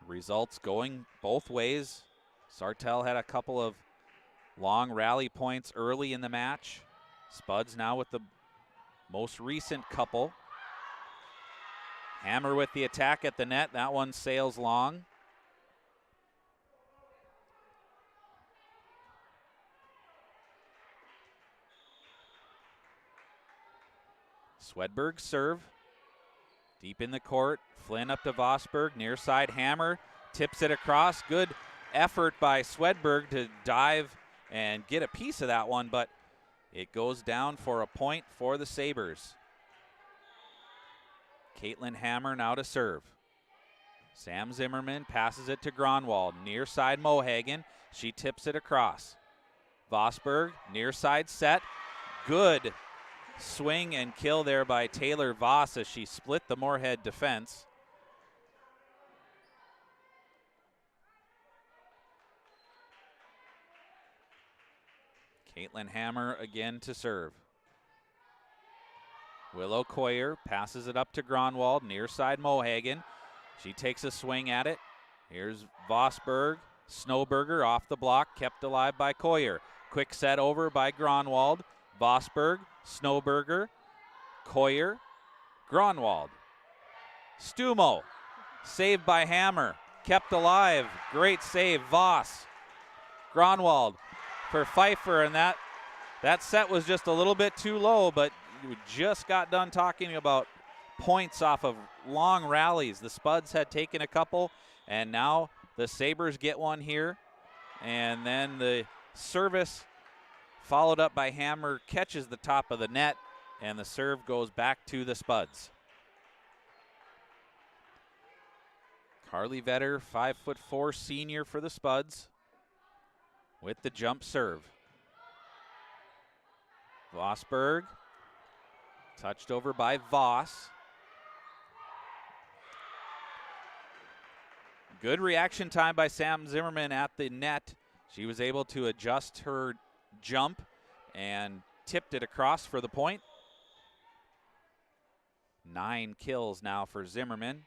Results going both ways. Sartell had a couple of long rally points early in the match. Spuds now with the most recent couple. Hammer with the attack at the net. That one sails long. Swedberg serve. Deep in the court. Flynn up to Vosberg. Near side, Hammer tips it across. Good effort by Swedberg to dive and get a piece of that one, but it goes down for a point for the Sabres. Caitlin Hammer now to serve. Sam Zimmerman passes it to Gronwald. Near side, Mohagan. She tips it across. Vosberg, near side set. Good swing and kill there by Taylor Voss as she split the Moorhead defense. Caitlin Hammer again to serve. Willow Coyer passes it up to Gronwald, near side Mohagan. She takes a swing at it. Here's Vosberg. Snowberger off the block, kept alive by Coyer. Quick set over by Gronwald. Vosberg, Snowberger, Coyer, Gronwald. Stumo, saved by Hammer, kept alive. Great save, Voss. Gronwald for Pfeiffer, and that set was just a little bit too low, but we just got done talking about points off of long rallies. The Spuds had taken a couple, and now the Sabres get one here. And then the service followed up by Hammer catches the top of the net, and the serve goes back to the Spuds. Carly Vetter, 5'4" senior for the Spuds, with the jump serve. Vosberg, touched over by Voss. Good reaction time by Sam Zimmerman at the net. She was able to adjust her jump and tipped it across for the point. 9 kills now for Zimmerman.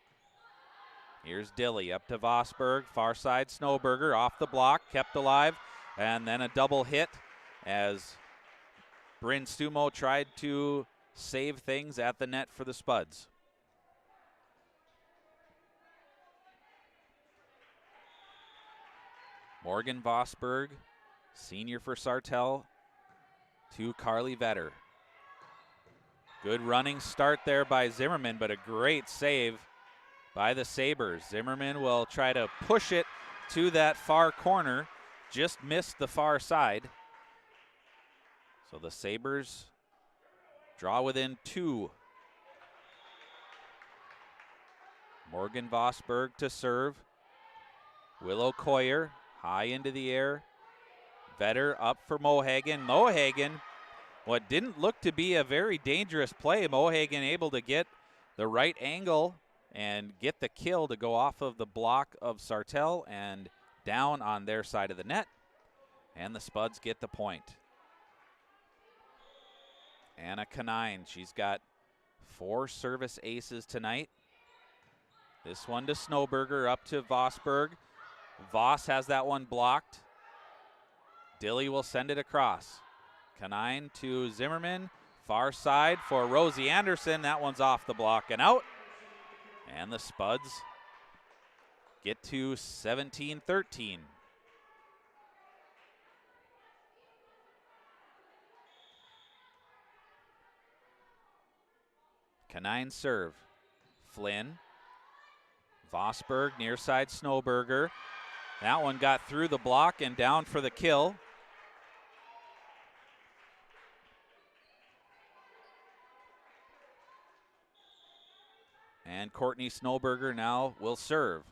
Here's Dilly up to Vosberg. Far side, Snowberger off the block, kept alive, and then a double hit as Bryn Stumo tried to save things at the net for the Spuds. Morgan Vosberg, senior for Sartell, to Carly Vetter. Good running start there by Zimmerman, but a great save by the Sabres. Zimmerman will try to push it to that far corner, just missed the far side. So the Sabres draw within 2. Morgan Vosberg to serve. Willow Coyer high into the air. Vetter up for Mohagan. Mohagan, what didn't look to be a very dangerous play, Mohagan able to get the right angle and get the kill to go off of the block of Sartell and down on their side of the net. And the Spuds get the point. Anna Canine, she's got 4 service aces tonight. This one to Snowberger, up to Vosberg. Voss has that one blocked. Dilly will send it across. Canine to Zimmerman, far side for Rosie Anderson. That one's off the block and out. And the Spuds get to 17-13. Canine serve. Flynn. Vosberg, near side Snowberger. That one got through the block and down for the kill. And Courtney Snowberger now will serve.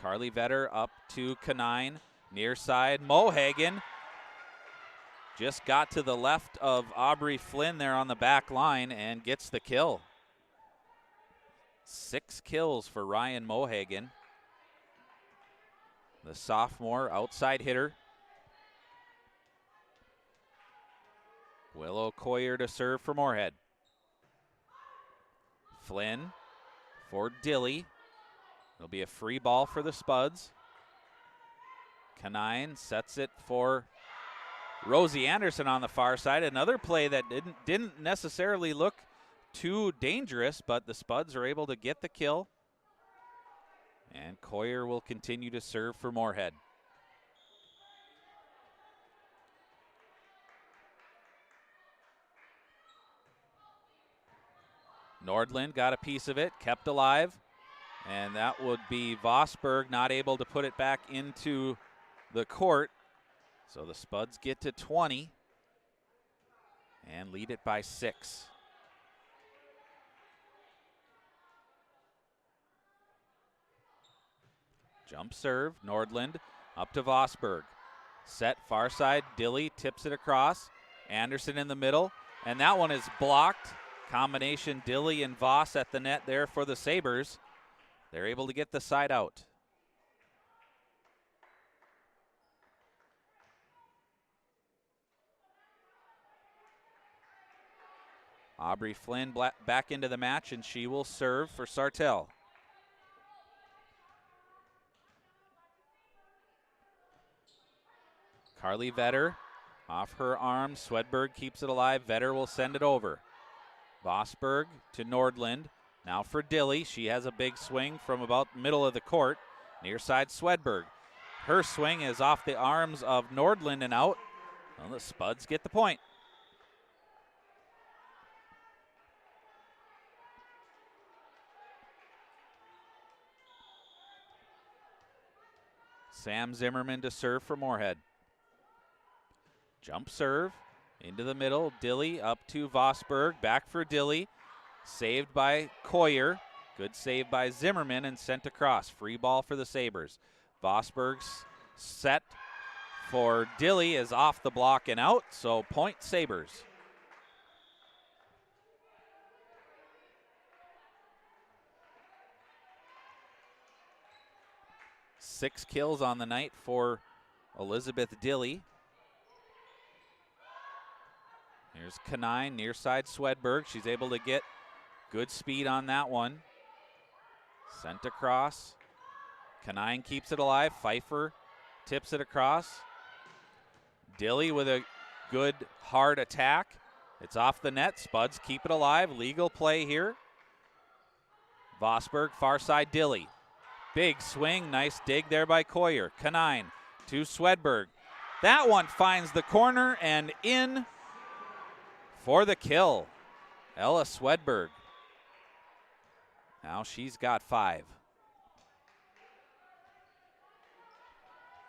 Carly Vetter up to Canine, near side Mohagan. Just got to the left of Aubrey Flynn there on the back line and gets the kill. 6 kills for Ryan Mohagan. The sophomore outside hitter. Willow Coyer to serve for Moorhead. Flynn for Dilly. It'll be a free ball for the Spuds. Canine sets it for Rosie Anderson on the far side. Another play that didn't necessarily look too dangerous, but the Spuds are able to get the kill. And Coyer will continue to serve for Moorhead. Nordland got a piece of it, kept alive, and that would be Vosberg not able to put it back into the court. So the Spuds get to 20 and lead it by 6. Jump serve, Nordland up to Vosberg. Set far side, Dilly tips it across. Anderson in the middle, and that one is blocked. Combination Dilly and Voss at the net there for the Sabres. They're able to get the side out. Aubrey Flynn back into the match, and she will serve for Sartell. Carly Vetter off her arm. Swedberg keeps it alive. Vetter will send it over. Vosberg to Nordland. Now for Dilly. She has a big swing from about the middle of the court. Near side Swedberg. Her swing is off the arms of Nordland and out. Well, the Spuds get the point. Sam Zimmerman to serve for Moorhead. Jump serve into the middle. Dilly up to Vosberg. Back for Dilly. Saved by Coyer. Good save by Zimmerman and sent across. Free ball for the Sabres. Vosberg's set for Dilly is off the block and out. So point Sabres. Six kills on the night for Elizabeth Dilly. Here's Canine, near side Swedberg. She's able to get good speed on that one. Sent across. Canine keeps it alive. Pfeiffer tips it across. Dilly with a good hard attack. It's off the net. Spuds keep it alive. Legal play here. Vosberg, far side Dilly. Big swing, nice dig there by Coyer. Canine to Swedberg. That one finds the corner and in for the kill, Ella Swedberg. Now she's got 5.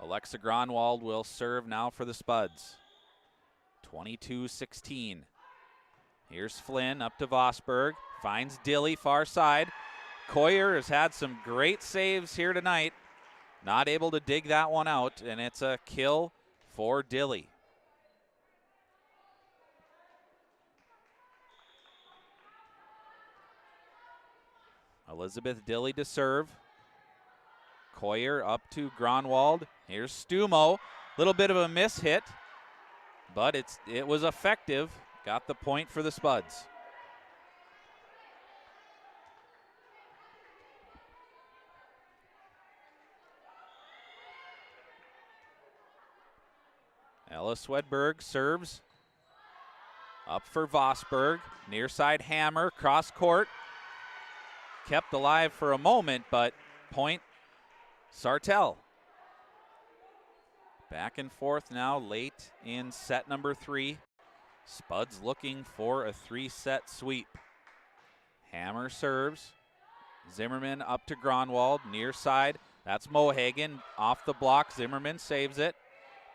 Alexa Gronwald will serve now for the Spuds. 22-16. Here's Flynn up to Vosberg. Finds Dilly far side. Coyer has had some great saves here tonight. Not able to dig that one out, and it's a kill for Dilly. Elizabeth Dilly to serve. Coyer up to Gronwald. Here's Stumo. Little bit of a miss hit, but it was effective. Got the point for the Spuds. Ella Swedberg serves. Up for Vosberg. Near side hammer, cross court. Kept alive for a moment, but point Sartell. Back and forth now, late in set number 3. Spuds looking for a 3-set sweep. Hammer serves. Zimmerman up to Gronwald, near side. That's Mohagan off the block. Zimmerman saves it.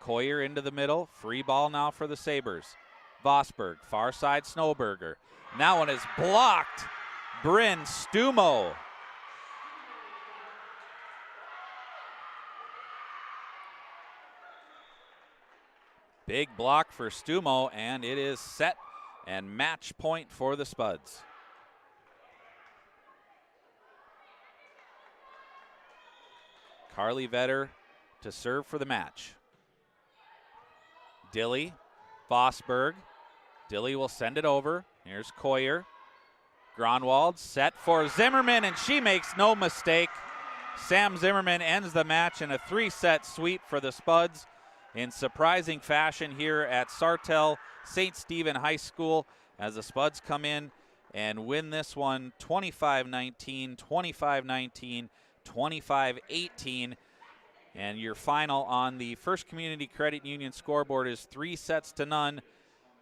Coyer into the middle. Free ball now for the Sabres. Vosberg, far side Snowberger. And that one is blocked. Bryn Stumo. Big block for Stumo, and it is set and match point for the Spuds. Carly Vetter to serve for the match. Dilly, Vosberg. Dilly will send it over. Here's Coyer. Gronwald set for Zimmerman, and she makes no mistake. Sam Zimmerman ends the match in a 3-set sweep for the Spuds in surprising fashion here at Sartell St. Stephen High School as the Spuds come in and win this one 25-19, 25-19, 25-18. And your final on the First Community Credit Union scoreboard is 3-0.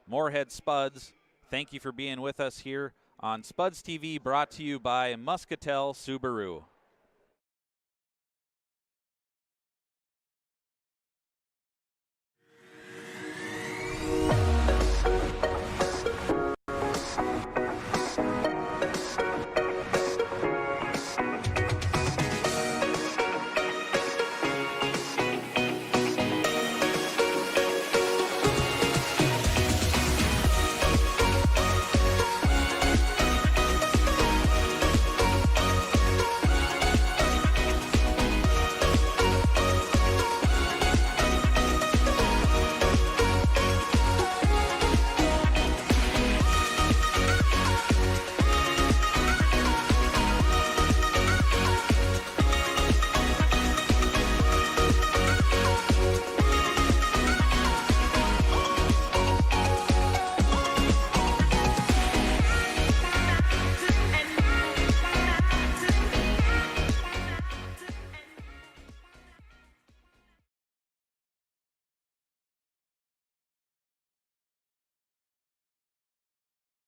Moorhead Spuds, thank you for being with us here on Spuds TV, brought to you by Muscatel Subaru.